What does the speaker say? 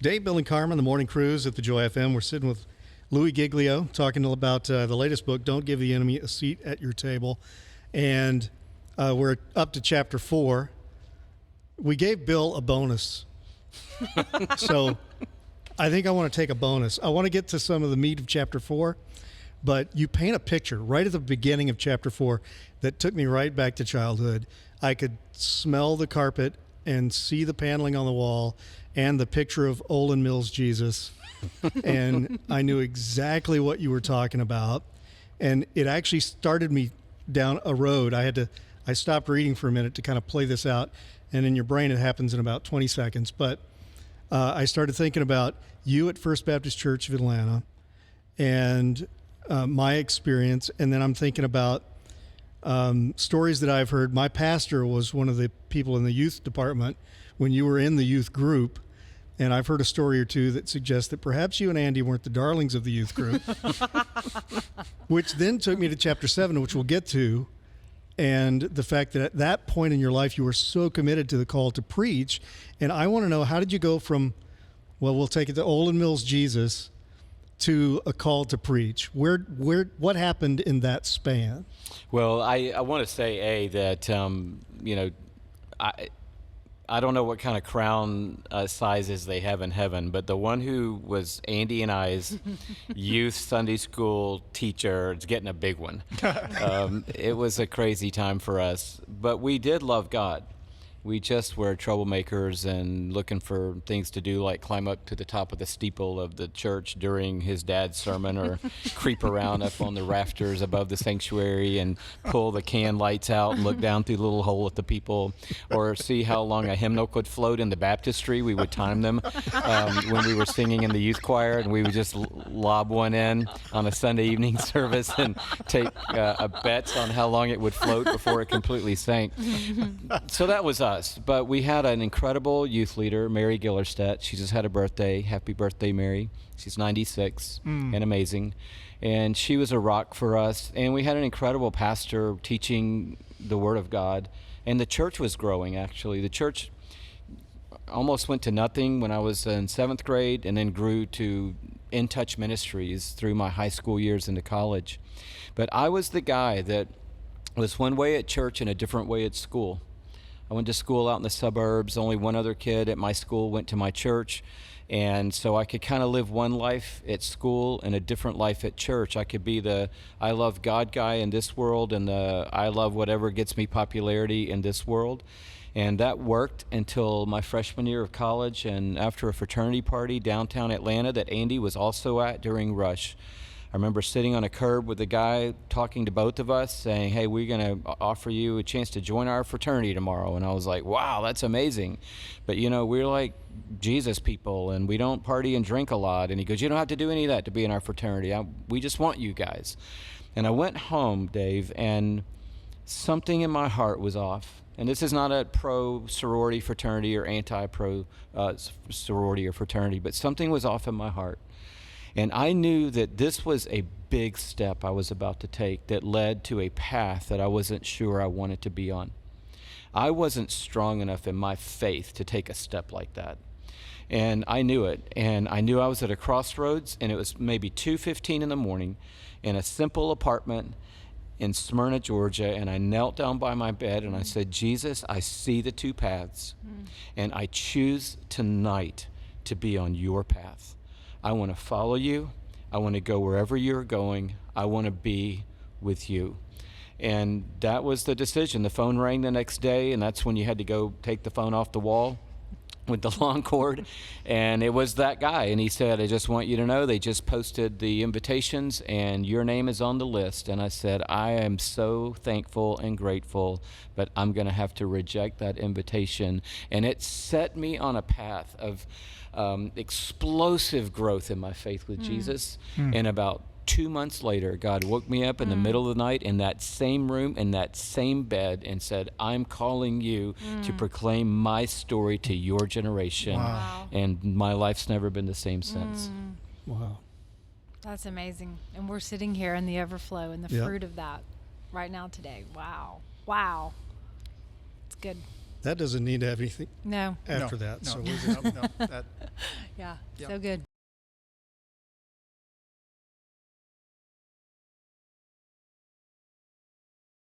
Dave, Bill, and Carmen, the Morning Cruise at the Joy FM. We're sitting with Louie Giglio talking about the latest book, Don't Give the Enemy a Seat at Your Table. And we're up to chapter 4. We gave Bill a bonus. So I think I want to take a bonus. I want to get to some of the meat of chapter 4, but you paint a picture right at the beginning of chapter 4 that took me right back to childhood. I could smell the carpet and see the paneling on the wall and the picture of Olin Mills Jesus. And I knew exactly what you were talking about. And it actually started me down a road. I stopped reading for a minute to kind of play this out. And in your brain, it happens in about 20 seconds. But I started thinking about you at First Baptist Church of Atlanta and my experience. And then I'm thinking about stories that I've heard. My pastor was one of the people in the youth department when you were in the youth group. And I've heard a story or two that suggests that perhaps you and Andy weren't the darlings of the youth group, which then took me to chapter 7, which we'll get to. And the fact that at that point in your life, you were so committed to the call to preach. And I want to know, how did you go from, well, we'll take it to Olin Mills Jesus to a call to preach? What happened in that span? Well, I want to say, that, I don't know what kind of crown sizes they have in heaven, but the one who was Andy and I's youth Sunday school teacher is getting a big one. It was a crazy time for us, but we did love God. We just were troublemakers and looking for things to do, like climb up to the top of the steeple of the church during his dad's sermon, or creep around up on the rafters above the sanctuary and pull the can lights out and look down through the little hole at the people, or see how long a hymnal could float in the baptistry. We would time them when we were singing in the youth choir, and we would just lob one in on a Sunday evening service and take a bets on how long it would float before it completely sank. So that was us. But we had an incredible youth leader, Mary Gillerstedt. She just had a birthday. Happy birthday, Mary. She's 96 and amazing. And she was a rock for us. And we had an incredible pastor teaching the Word of God. And the church was growing, actually. The church almost went to nothing when I was in 7th grade, and then grew to In Touch Ministries through my high school years into college. But I was the guy that was one way at church and a different way at school. I went to school out in the suburbs. Only one other kid at my school went to my church. And so I could kind of live one life at school and a different life at church. I could be the I love God guy in this world and the I love whatever gets me popularity in this world. And that worked until my freshman year of college, and after a fraternity party downtown Atlanta that Andy was also at during Rush. I remember sitting on a curb with a guy talking to both of us saying, hey, we're going to offer you a chance to join our fraternity tomorrow. And I was like, wow, that's amazing. But, we're like Jesus people, and we don't party and drink a lot. And he goes, you don't have to do any of that to be in our fraternity. We just want you guys. And I went home, Dave, and something in my heart was off. And this is not a pro-sorority fraternity or anti-pro sorority or fraternity, but something was off in my heart. And I knew that this was a big step I was about to take that led to a path that I wasn't sure I wanted to be on. I wasn't strong enough in my faith to take a step like that. And I knew it. And I knew I was at a crossroads, and it was maybe 2:15 in the morning in a simple apartment in Smyrna, Georgia. And I knelt down by my bed and I said, Jesus, I see the two paths, and I choose tonight to be on your path. I want to follow you. I want to go wherever you're going. I want to be with you. And that was the decision. The phone rang the next day, and that's when you had to go take the phone off the wall with the long cord. And it was that guy. And he said, I just want you to know they just posted the invitations and your name is on the list. And I said, I am so thankful and grateful, but I'm going to have to reject that invitation. And it set me on a path of explosive growth in my faith with Jesus. And about 2 months later, God woke me up in the middle of the night in that same room, in that same bed, and said, I'm calling you to proclaim my story to your generation. Wow. And my life's never been the same since. Wow. That's amazing. And we're sitting here in the overflow and the fruit of that right now today. Wow. Wow. It's good. That doesn't need to have anything No. after No, that. no, So we're no, no, that, Yeah. Yeah. So good.